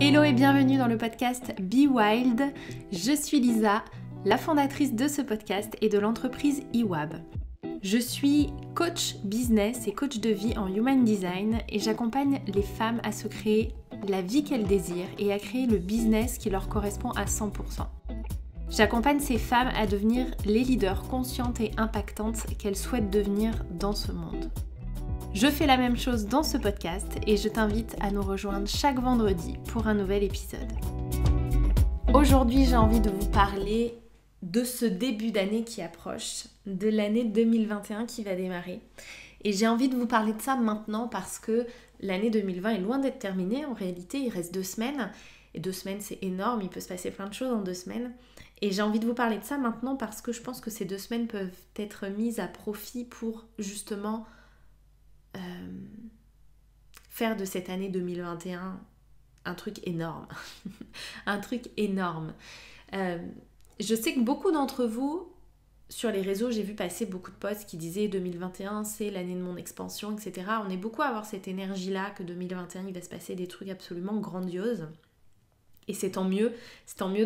Hello et bienvenue dans le podcast Be Wild. Je suis Lisa, la fondatrice de ce podcast et de l'entreprise eWab. Je suis coach business et coach de vie en Human Design et j'accompagne les femmes à se créer la vie qu'elles désirent et à créer le business qui leur correspond à 100%. J'accompagne ces femmes à devenir les leaders conscientes et impactantes qu'elles souhaitent devenir dans ce monde. Je fais la même chose dans ce podcast et je t'invite à nous rejoindre chaque vendredi pour un nouvel épisode. Aujourd'hui, j'ai envie de vous parler de ce début d'année qui approche, de l'année 2021 qui va démarrer. Et j'ai envie de vous parler de ça maintenant parce que l'année 2020 est loin d'être terminée. En réalité, il reste 2 semaines. Et 2 semaines, c'est énorme. Il peut se passer plein de choses en 2 semaines. Et j'ai envie de vous parler de ça maintenant parce que je pense que ces 2 semaines peuvent être mises à profit pour justement faire de cette année 2021 un truc énorme. Un truc énorme. Je sais que beaucoup d'entre vous, sur les réseaux, j'ai vu passer beaucoup de posts qui disaient 2021 c'est l'année de mon expansion, etc. On est beaucoup à avoir cette énergie-là que 2021 il va se passer des trucs absolument grandioses. Et c'est tant mieux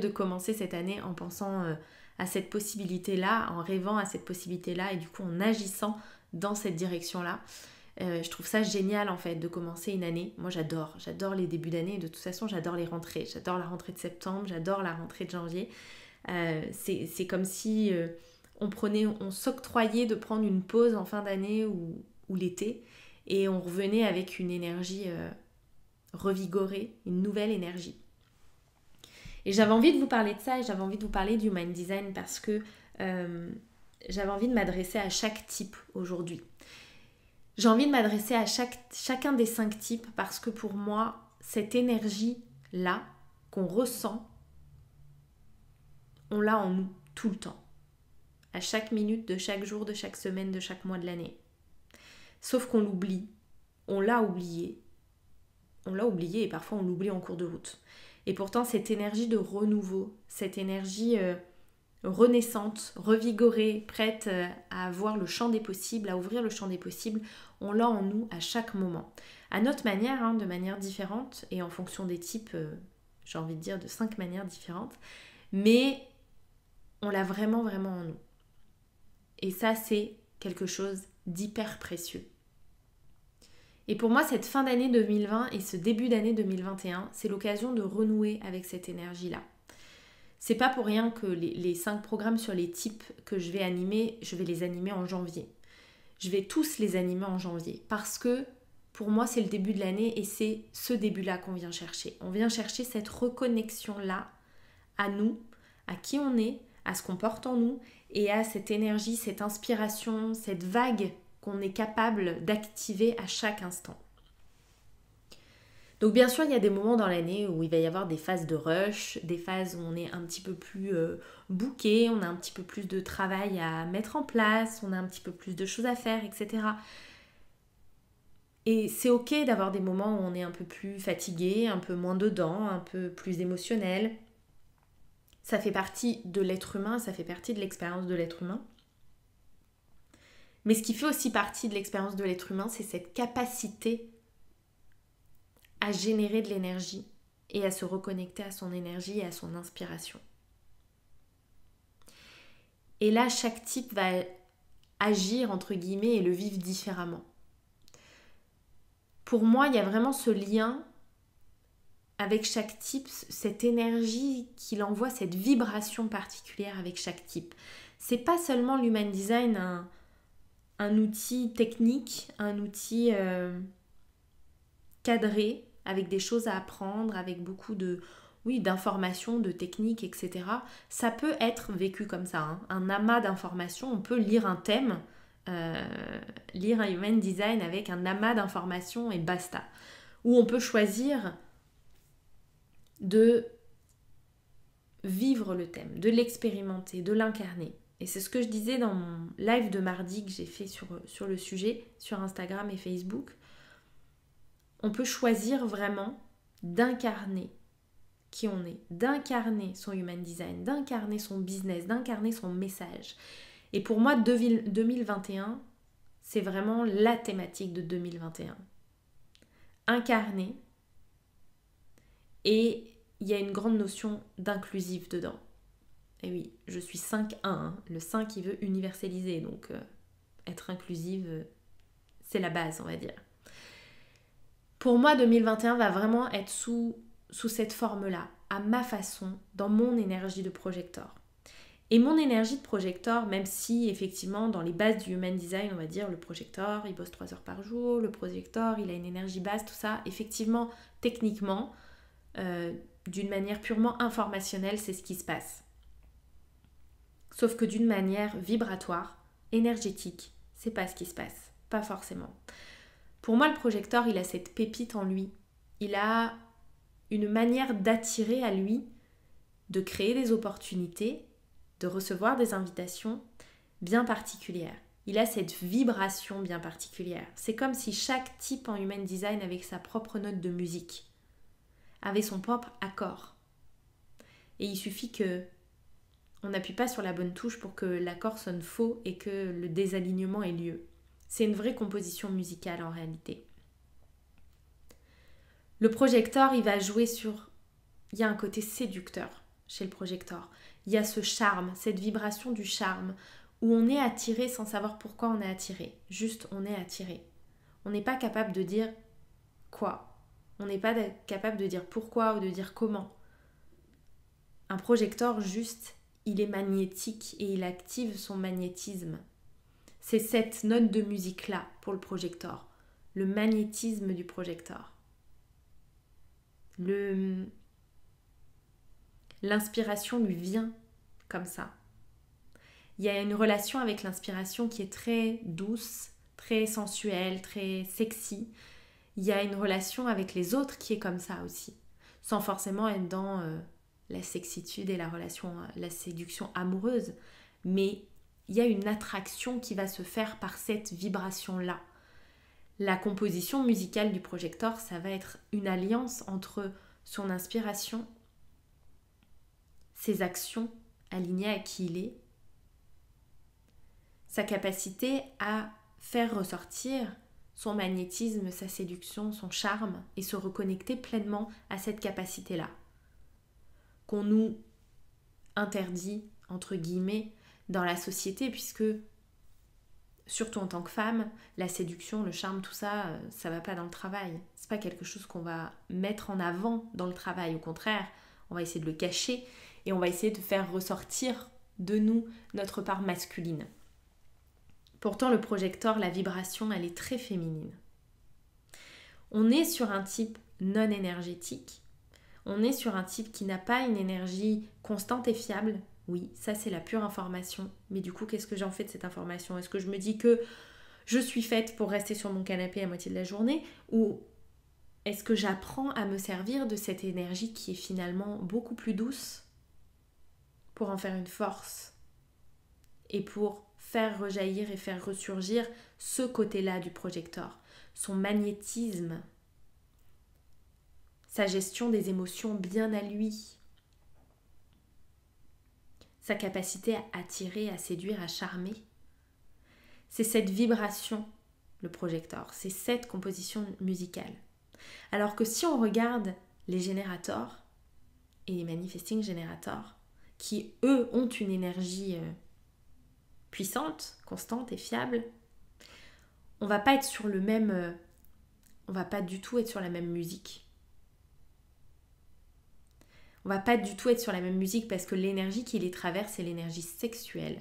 de commencer cette année en pensant à cette possibilité-là, en rêvant à cette possibilité-là et du coup en agissant dans cette direction-là. Je trouve ça génial en fait de commencer une année. Moi j'adore les débuts d'année. De toute façon j'adore les rentrées. J'adore la rentrée de septembre, j'adore la rentrée de janvier. C'est comme si on s'octroyait de prendre une pause en fin d'année ou l'été et on revenait avec une énergie revigorée, une nouvelle énergie. Et j'avais envie de vous parler de ça et j'avais envie de vous parler du Human Design parce que j'avais envie de m'adresser à chaque type aujourd'hui. J'ai envie de m'adresser à chacun des 5 types parce que pour moi, cette énergie-là qu'on ressent, on l'a en nous tout le temps. À chaque minute de chaque jour, de chaque semaine, de chaque mois de l'année. Sauf qu'on l'oublie. On l'a oublié et parfois on l'oublie en cours de route. Et pourtant, cette énergie de renouveau, cette énergie renaissante, revigorée, prête à voir le champ des possibles, à ouvrir le champ des possibles, on l'a en nous à chaque moment. À notre manière, de manière différente et en fonction des types, j'ai envie de dire de 5 manières différentes, mais on l'a vraiment, vraiment en nous. Et ça, c'est quelque chose d'hyper précieux. Et pour moi, cette fin d'année 2020 et ce début d'année 2021, c'est l'occasion de renouer avec cette énergie-là. C'est pas pour rien que les 5 programmes sur les types que je vais animer, je vais les animer en janvier. Je vais tous les animer en janvier parce que pour moi, c'est le début de l'année et c'est ce début-là qu'on vient chercher. On vient chercher cette reconnexion-là à nous, à qui on est, à ce qu'on porte en nous et à cette énergie, cette inspiration, cette vague qu'on est capable d'activer à chaque instant. Donc bien sûr, il y a des moments dans l'année où il va y avoir des phases de rush, des phases où on est un petit peu plus booké, on a un petit peu plus de travail à mettre en place, on a un petit peu plus de choses à faire, etc. Et c'est ok d'avoir des moments où on est un peu plus fatigué, un peu moins dedans, un peu plus émotionnel. Ça fait partie de l'être humain, ça fait partie de l'expérience de l'être humain. Mais ce qui fait aussi partie de l'expérience de l'être humain, c'est cette capacité à générer de l'énergie et à se reconnecter à son énergie et à son inspiration. Et là, chaque type va agir, entre guillemets, et le vivre différemment. Pour moi, il y a vraiment ce lien avec chaque type, cette énergie qu'il envoie, cette vibration particulière avec chaque type. C'est pas seulement l'Human Design un outil technique, un outil cadré, avec des choses à apprendre, avec beaucoup d'informations, de techniques, etc. Ça peut être vécu comme ça, un amas d'informations. On peut lire un thème, lire un Human Design avec un amas d'informations et basta. Ou on peut choisir de vivre le thème, de l'expérimenter, de l'incarner. Et c'est ce que je disais dans mon live de mardi que j'ai fait sur le sujet, sur Instagram et Facebook. On peut choisir vraiment d'incarner qui on est, d'incarner son Human Design, d'incarner son business, d'incarner son message. Et pour moi, 2021, c'est vraiment la thématique de 2021. Incarner Et il y a une grande notion d'inclusif dedans. Et oui, je suis 5-1, hein. Le 5 il veut universaliser, donc être inclusive, c'est la base, on va dire. Pour moi, 2021 va vraiment être sous cette forme-là, à ma façon, dans mon énergie de projecteur. Et mon énergie de projecteur, même si effectivement dans les bases du Human Design, on va dire le projecteur, il bosse 3 heures par jour, le projecteur, il a une énergie basse, tout ça, effectivement, techniquement, d'une manière purement informationnelle, c'est ce qui se passe. Sauf que d'une manière vibratoire, énergétique, c'est pas ce qui se passe, pas forcément. Pour moi, le projecteur, il a cette pépite en lui. Il a une manière d'attirer à lui, de créer des opportunités, de recevoir des invitations bien particulières. Il a cette vibration bien particulière. C'est comme si chaque type en Human Design avait sa propre note de musique, avait son propre accord. Et il suffit que on n'appuie pas sur la bonne touche pour que l'accord sonne faux et que le désalignement ait lieu. C'est une vraie composition musicale en réalité. Le projecteur, il va jouer sur... Il y a un côté séducteur chez le projecteur. Il y a ce charme, cette vibration du charme, où on est attiré sans savoir pourquoi on est attiré. Juste, on est attiré. On n'est pas capable de dire quoi. On n'est pas capable de dire pourquoi ou de dire comment. Un projecteur, juste, il est magnétique et il active son magnétisme. C'est cette note de musique-là pour le projecteur. Le magnétisme du projecteur. L'inspiration lui vient comme ça. Il y a une relation avec l'inspiration qui est très douce, très sensuelle, très sexy. Il y a une relation avec les autres qui est comme ça aussi, sans forcément être dans la sexitude et la séduction amoureuse. Mais il y a une attraction qui va se faire par cette vibration-là. La composition musicale du projecteur, ça va être une alliance entre son inspiration, ses actions alignées à qui il est, sa capacité à faire ressortir son magnétisme, sa séduction, son charme et se reconnecter pleinement à cette capacité-là qu'on nous interdit, entre guillemets, dans la société, puisque surtout en tant que femme, la séduction, le charme, tout ça, ça va pas dans le travail. C'est pas quelque chose qu'on va mettre en avant dans le travail. Au contraire, on va essayer de le cacher et on va essayer de faire ressortir de nous notre part masculine. Pourtant, le projecteur, la vibration, elle est très féminine. On est sur un type non énergétique. On est sur un type qui n'a pas une énergie constante et fiable. Oui, ça c'est la pure information. Mais du coup, qu'est-ce que j'en fais de cette information ? Est-ce que je me dis que je suis faite pour rester sur mon canapé à moitié de la journée ? Ou est-ce que j'apprends à me servir de cette énergie qui est finalement beaucoup plus douce pour en faire une force et pour faire rejaillir et faire ressurgir ce côté-là du projecteur, son magnétisme, sa gestion des émotions bien à lui, sa capacité à attirer, à séduire, à charmer. C'est cette vibration, le projecteur, c'est cette composition musicale. Alors que si on regarde les générateurs et les manifesting générateurs, qui eux ont une énergie puissante, constante et fiable, on va pas être sur le même, on va pas du tout être sur la même musique. On va pas du tout être sur la même musique parce que l'énergie qui les traverse, c'est l'énergie sexuelle.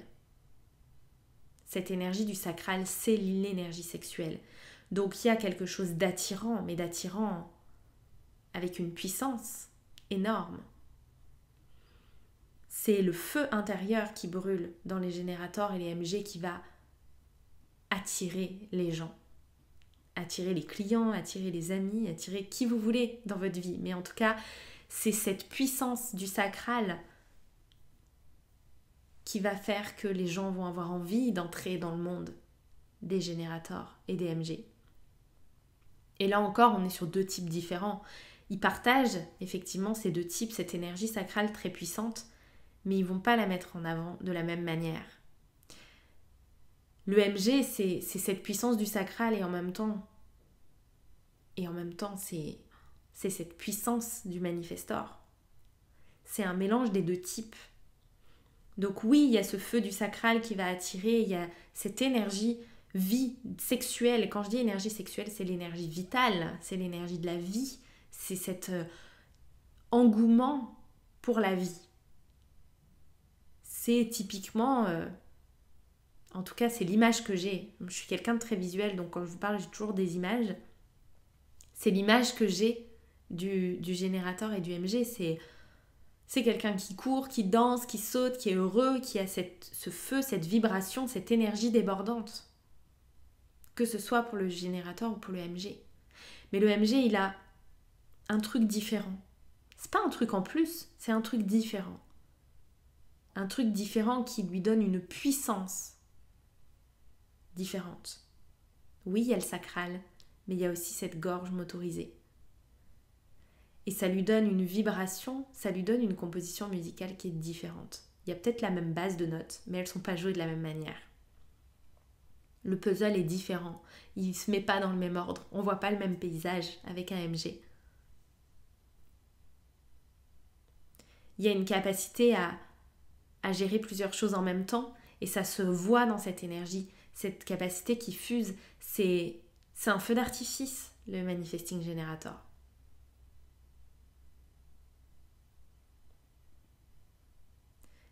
Cette énergie du sacral, c'est l'énergie sexuelle. Donc il y a quelque chose d'attirant, mais d'attirant avec une puissance énorme. C'est le feu intérieur qui brûle dans les générateurs et les MG qui va attirer les gens. Attirer les clients, attirer les amis, attirer qui vous voulez dans votre vie. Mais en tout cas, c'est cette puissance du sacral qui va faire que les gens vont avoir envie d'entrer dans le monde des générateurs et des MG. Et là encore, on est sur deux types différents. Ils partagent effectivement ces deux types, cette énergie sacrale très puissante, mais ils ne vont pas la mettre en avant de la même manière. Le MG, c'est cette puissance du sacral et en même temps, c'est c'est cette puissance du manifestor. C'est un mélange des deux types. Donc oui, il y a ce feu du sacral qui va attirer, il y a cette énergie vie sexuelle. Et quand je dis énergie sexuelle, c'est l'énergie vitale, c'est l'énergie de la vie, c'est cet engouement pour la vie. C'est typiquement, en tout cas c'est l'image que j'ai. Je suis quelqu'un de très visuel, donc quand je vous parle, j'ai toujours des images. C'est l'image que j'ai du générateur et du MG, c'est quelqu'un qui court, qui danse, qui saute, qui est heureux, qui a ce feu, cette vibration, cette énergie débordante. Que ce soit pour le générateur ou pour le MG. Mais le MG, il a un truc différent. C'est pas un truc en plus, c'est un truc différent. Un truc différent qui lui donne une puissance différente. Oui, il y a le sacral, mais il y a aussi cette gorge motorisée. Et ça lui donne une vibration, ça lui donne une composition musicale qui est différente. Il y a peut-être la même base de notes, mais elles ne sont pas jouées de la même manière. Le puzzle est différent, il ne se met pas dans le même ordre, on ne voit pas le même paysage avec un MG. Il y a une capacité à gérer plusieurs choses en même temps, et ça se voit dans cette énergie, cette capacité qui fuse. C'est un feu d'artifice, le Manifesting Generator.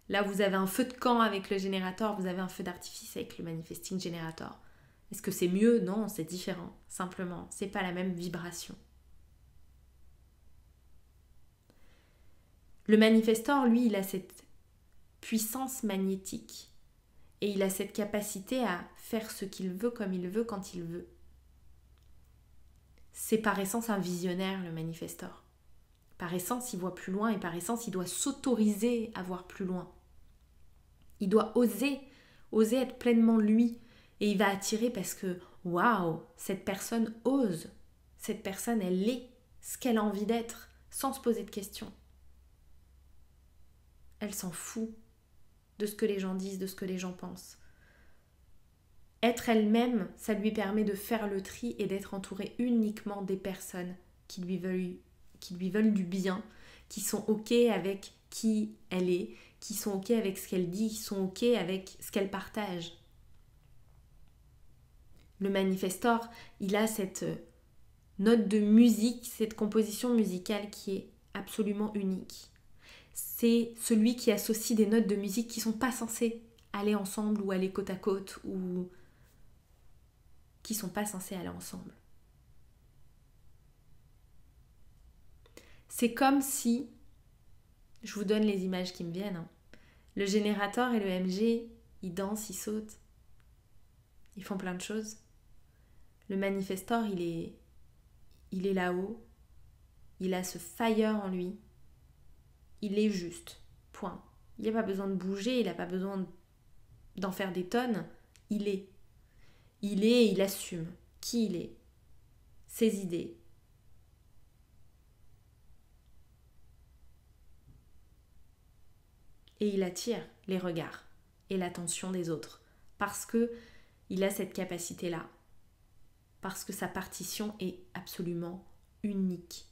Là, vous avez un feu de camp avec le générateur, vous avez un feu d'artifice avec le Manifesting Generator. Est-ce que c'est mieux? Non, c'est différent. Simplement, c'est pas la même vibration. Le manifestor, lui, il a cette puissance magnétique et il a cette capacité à faire ce qu'il veut, comme il veut, quand il veut. C'est par essence un visionnaire, le manifestor. Par essence, il voit plus loin et par essence, il doit s'autoriser à voir plus loin. Il doit oser être pleinement lui. Et il va attirer parce que, waouh, cette personne ose. Cette personne, elle est ce qu'elle a envie d'être, sans se poser de questions. Elle s'en fout de ce que les gens disent, de ce que les gens pensent. Être elle-même, ça lui permet de faire le tri et d'être entourée uniquement des personnes qui lui veulent du bien, qui sont OK avec qui elle est, qui sont OK avec ce qu'elle dit, qui sont OK avec ce qu'elle partage. Le manifestor, il a cette note de musique, cette composition musicale qui est absolument unique. C'est celui qui associe des notes de musique qui ne sont pas censées aller ensemble ou aller côte à côte ou qui ne sont pas censées aller ensemble. C'est comme si, je vous donne les images qui me viennent, le générateur et le MG, ils dansent, ils sautent, ils font plein de choses. Le manifestor, il est là-haut, il a ce fire en lui, il est juste, point. Il n'a pas besoin de bouger, il n'a pas besoin d'en faire des tonnes, il est. Il assume qui il est, ses idées. Et il attire les regards et l'attention des autres parce qu'il a cette capacité-là. Parce que sa partition est absolument unique.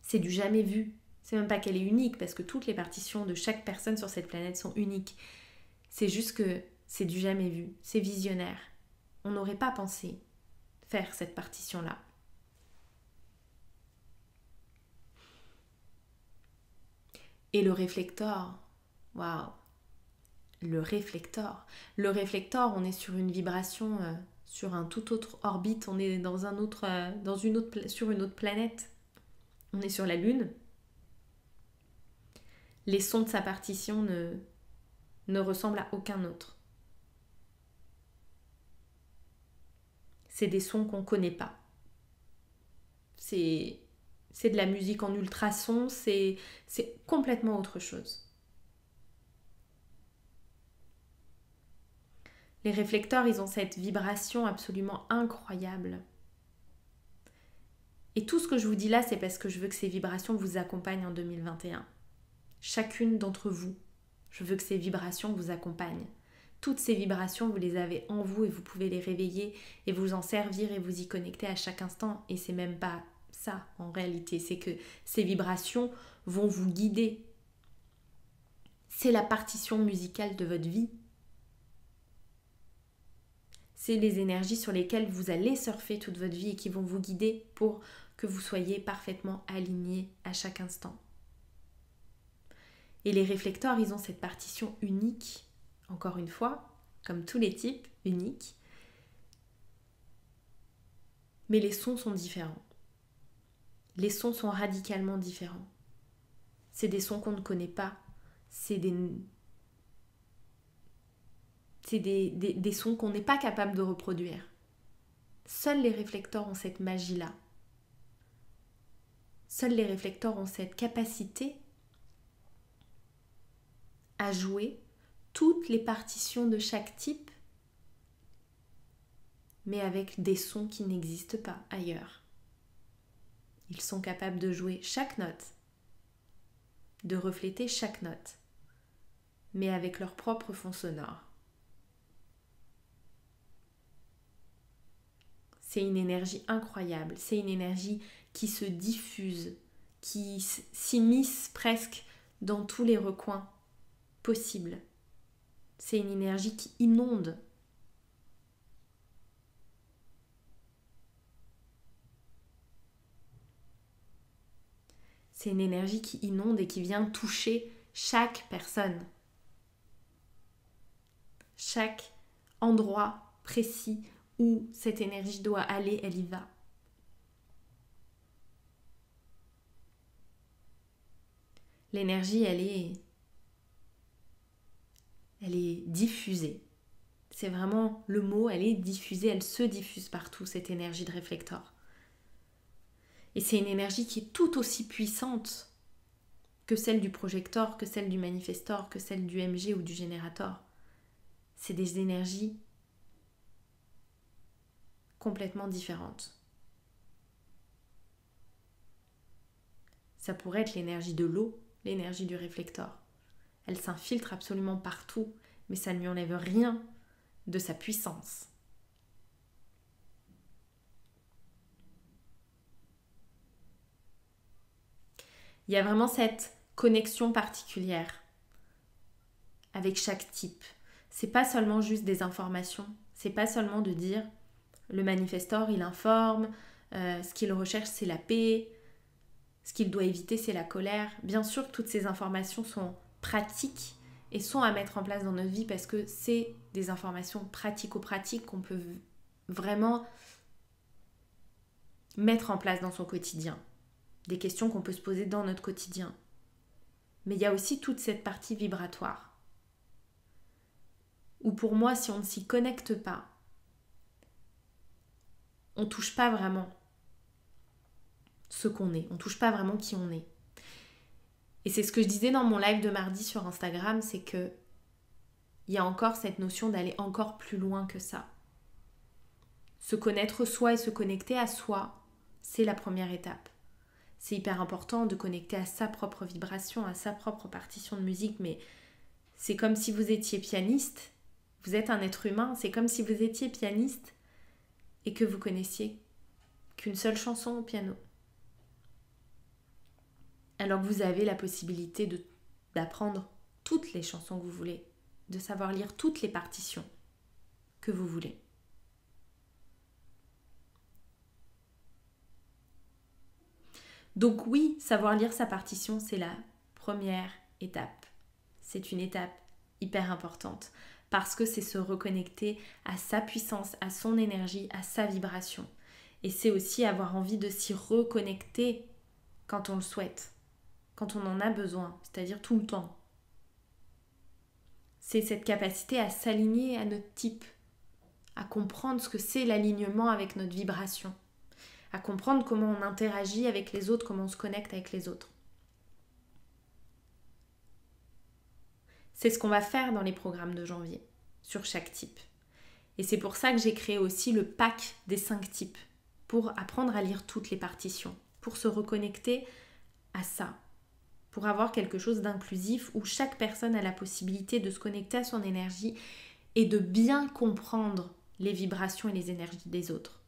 C'est du jamais vu. C'est même pas qu'elle est unique parce que toutes les partitions de chaque personne sur cette planète sont uniques. C'est juste que c'est du jamais vu. C'est visionnaire. On n'aurait pas pensé faire cette partition-là. Et le réflecteur, waouh! Le réflecteur, on est sur une vibration, sur un tout autre orbite, on est sur une autre planète. On est sur la Lune. Les sons de sa partition ne ressemblent à aucun autre. C'est des sons qu'on ne connaît pas. C'est de la musique en ultrason, c'est complètement autre chose. Les réflecteurs, ils ont cette vibration absolument incroyable. Et tout ce que je vous dis là, c'est parce que je veux que ces vibrations vous accompagnent en 2021. Chacune d'entre vous, je veux que ces vibrations vous accompagnent. Toutes ces vibrations, vous les avez en vous et vous pouvez les réveiller et vous en servir et vous y connecter à chaque instant. Et c'est même pas ça en réalité, c'est que ces vibrations vont vous guider. C'est la partition musicale de votre vie. C'est les énergies sur lesquelles vous allez surfer toute votre vie et qui vont vous guider pour que vous soyez parfaitement alignés à chaque instant. Et les réflecteurs, ils ont cette partition unique, encore une fois, comme tous les types, uniques. Mais les sons sont différents. Les sons sont radicalement différents. C'est des sons qu'on ne connaît pas. C'est des sons qu'on n'est pas capable de reproduire. Seuls les réflecteurs ont cette magie-là. Seuls les réflecteurs ont cette capacité à jouer toutes les partitions de chaque type, mais avec des sons qui n'existent pas ailleurs. Ils sont capables de jouer chaque note, de refléter chaque note, mais avec leur propre fond sonore. C'est une énergie incroyable, c'est une énergie qui se diffuse, qui s'immisce presque dans tous les recoins possibles. C'est une énergie qui inonde. C'est une énergie qui inonde et qui vient toucher chaque personne. Chaque endroit précis où cette énergie doit aller, elle y va. L'énergie, elle est diffusée. C'est vraiment le mot, elle est diffusée, elle se diffuse partout, cette énergie de réflecteur. Et c'est une énergie qui est tout aussi puissante que celle du projecteur, que celle du manifestor, que celle du MG ou du générateur. C'est des énergies complètement différentes. Ça pourrait être l'énergie de l'eau, l'énergie du réflecteur. Elle s'infiltre absolument partout, mais ça ne lui enlève rien de sa puissance. Il y a vraiment cette connexion particulière avec chaque type. C'est pas seulement juste des informations, c'est pas seulement de dire le manifestor il informe, ce qu'il recherche c'est la paix, ce qu'il doit éviter c'est la colère. Bien sûr que toutes ces informations sont pratiques et sont à mettre en place dans notre vie parce que c'est des informations pratico-pratiques qu'on peut vraiment mettre en place dans son quotidien. Des questions qu'on peut se poser dans notre quotidien. Mais il y a aussi toute cette partie vibratoire. Où pour moi, si on ne s'y connecte pas, on ne touche pas vraiment ce qu'on est. On ne touche pas vraiment qui on est. Et c'est ce que je disais dans mon live de mardi sur Instagram, c'est que il y a encore cette notion d'aller encore plus loin que ça. Se connaître soi et se connecter à soi, c'est la première étape. C'est hyper important de connecter à sa propre vibration, à sa propre partition de musique, mais c'est comme si vous étiez pianiste, vous êtes un être humain, c'est comme si vous étiez pianiste et que vous connaissiez qu'une seule chanson au piano. Alors que vous avez la possibilité d'apprendre toutes les chansons que vous voulez, de savoir lire toutes les partitions que vous voulez. Donc oui, savoir lire sa partition, c'est la première étape. C'est une étape hyper importante parce que c'est se reconnecter à sa puissance, à son énergie, à sa vibration. Et c'est aussi avoir envie de s'y reconnecter quand on le souhaite, quand on en a besoin, c'est-à-dire tout le temps. C'est cette capacité à s'aligner à notre type, à comprendre ce que c'est l'alignement avec notre vibration, à comprendre comment on interagit avec les autres, comment on se connecte avec les autres. C'est ce qu'on va faire dans les programmes de janvier, sur chaque type. Et c'est pour ça que j'ai créé aussi le pack des 5 types, pour apprendre à lire toutes les partitions, pour se reconnecter à ça, pour avoir quelque chose d'inclusif où chaque personne a la possibilité de se connecter à son énergie et de bien comprendre les vibrations et les énergies des autres.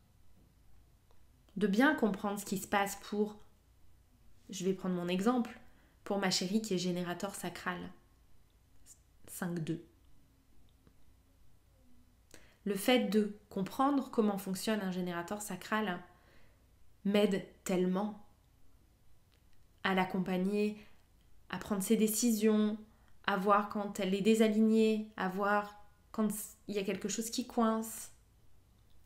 de bien comprendre ce qui se passe pour, je vais prendre mon exemple, pour ma chérie qui est générateur sacral, 5-2. Le fait de comprendre comment fonctionne un générateur sacral m'aide tellement à l'accompagner, à prendre ses décisions, à voir quand elle est désalignée, à voir quand il y a quelque chose qui coince,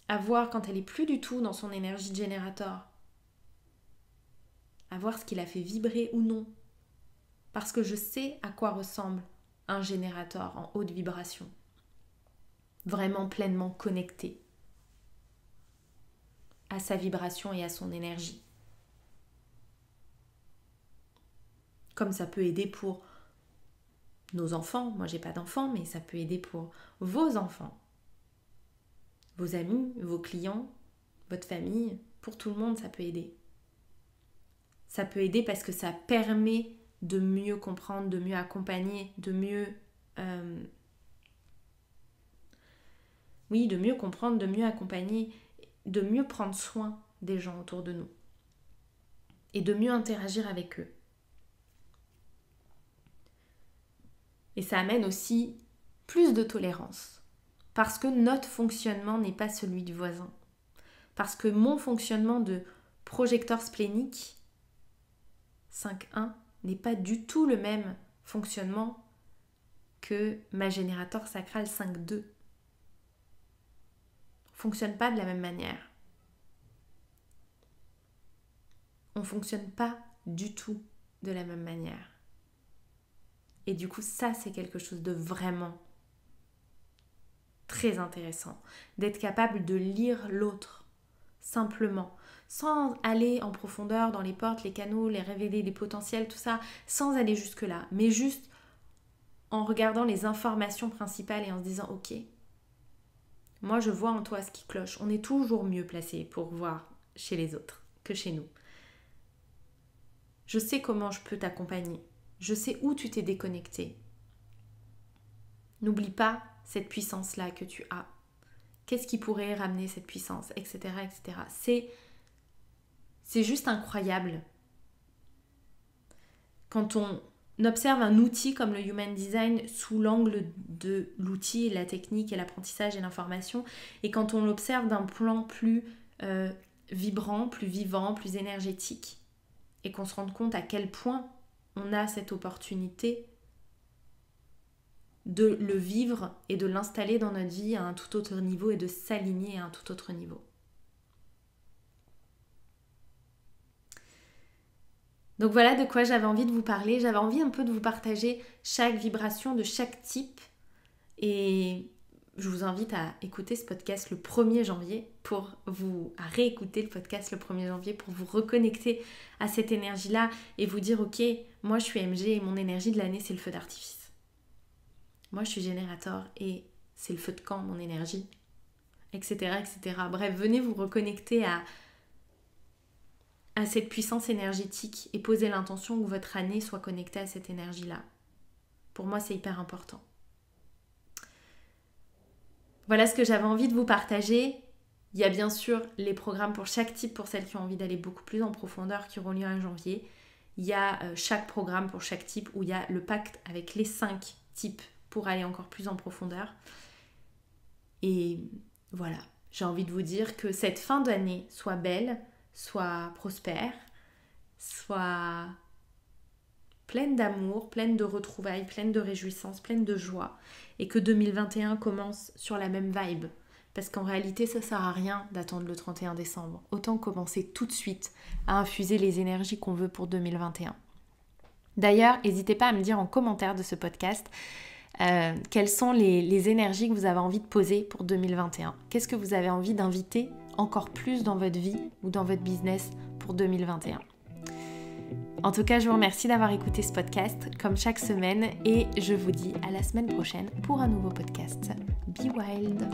à voir quand elle est plus du tout dans son énergie de générateur, à voir ce qui la fait vibrer ou non, parce que je sais à quoi ressemble un générateur en haute vibration, vraiment pleinement connecté à sa vibration et à son énergie. Comme ça peut aider pour nos enfants, moi j'ai pas d'enfants, mais ça peut aider pour vos enfants, vos amis, vos clients, votre famille, pour tout le monde ça peut aider. Ça peut aider parce que ça permet de mieux comprendre, de mieux accompagner, de mieux de mieux comprendre, de mieux accompagner, de mieux prendre soin des gens autour de nous et de mieux interagir avec eux. Et ça amène aussi plus de tolérance parce que notre fonctionnement n'est pas celui du voisin. Parce que mon fonctionnement de projecteur splénique 5.1 n'est pas du tout le même fonctionnement que ma générateur sacral 5.2. On ne fonctionne pas de la même manière. On ne fonctionne pas du tout de la même manière. Et du coup, ça, c'est quelque chose de vraiment très intéressant. D'être capable de lire l'autre, simplement, sans aller en profondeur dans les portes, les canaux, les révéler, les potentiels, tout ça, sans aller jusque-là, mais juste en regardant les informations principales et en se disant « Ok, moi je vois en toi ce qui cloche. » On est toujours mieux placé pour voir chez les autres que chez nous. Je sais comment je peux t'accompagner. Je sais où tu t'es déconnecté. N'oublie pas cette puissance-là que tu as. Qu'est-ce qui pourrait ramener cette puissance, etc. etc. C'est juste incroyable. Quand on observe un outil comme le Human Design sous l'angle de l'outil, la technique et l'apprentissage et l'information, et quand on l'observe d'un plan plus vibrant, plus vivant, plus énergétique, et qu'on se rende compte à quel point on a cette opportunité de le vivre et de l'installer dans notre vie à un tout autre niveau et de s'aligner à un tout autre niveau. Donc voilà de quoi j'avais envie de vous parler. J'avais envie un peu de vous partager chaque vibration de chaque type. Et je vous invite à écouter ce podcast le 1er janvier à réécouter le podcast le 1er janvier pour vous reconnecter à cette énergie-là et vous dire ok, moi je suis MG et mon énergie de l'année c'est le feu d'artifice. Moi je suis générateur et c'est le feu de camp, mon énergie, etc. etc. Bref, venez vous reconnecter à cette puissance énergétique et poser l'intention que votre année soit connectée à cette énergie-là. Pour moi, c'est hyper important. Voilà ce que j'avais envie de vous partager. Il y a bien sûr les programmes pour chaque type, pour celles qui ont envie d'aller beaucoup plus en profondeur, qui auront lieu en janvier. Il y a chaque programme pour chaque type où il y a le pacte avec les 5 types pour aller encore plus en profondeur. Et voilà, j'ai envie de vous dire que cette fin d'année soit belle, soit prospère, soit pleine d'amour, pleine de retrouvailles, pleine de réjouissance, pleine de joie, et que 2021 commence sur la même vibe. Parce qu'en réalité, ça sert à rien d'attendre le 31 décembre. Autant commencer tout de suite à infuser les énergies qu'on veut pour 2021. D'ailleurs, n'hésitez pas à me dire en commentaire de ce podcast quelles sont les énergies que vous avez envie de poser pour 2021. Qu'est-ce que vous avez envie d'inviter encore plus dans votre vie ou dans votre business pour 2021. En tout cas, je vous remercie d'avoir écouté ce podcast comme chaque semaine et je vous dis à la semaine prochaine pour un nouveau podcast. Be Wild!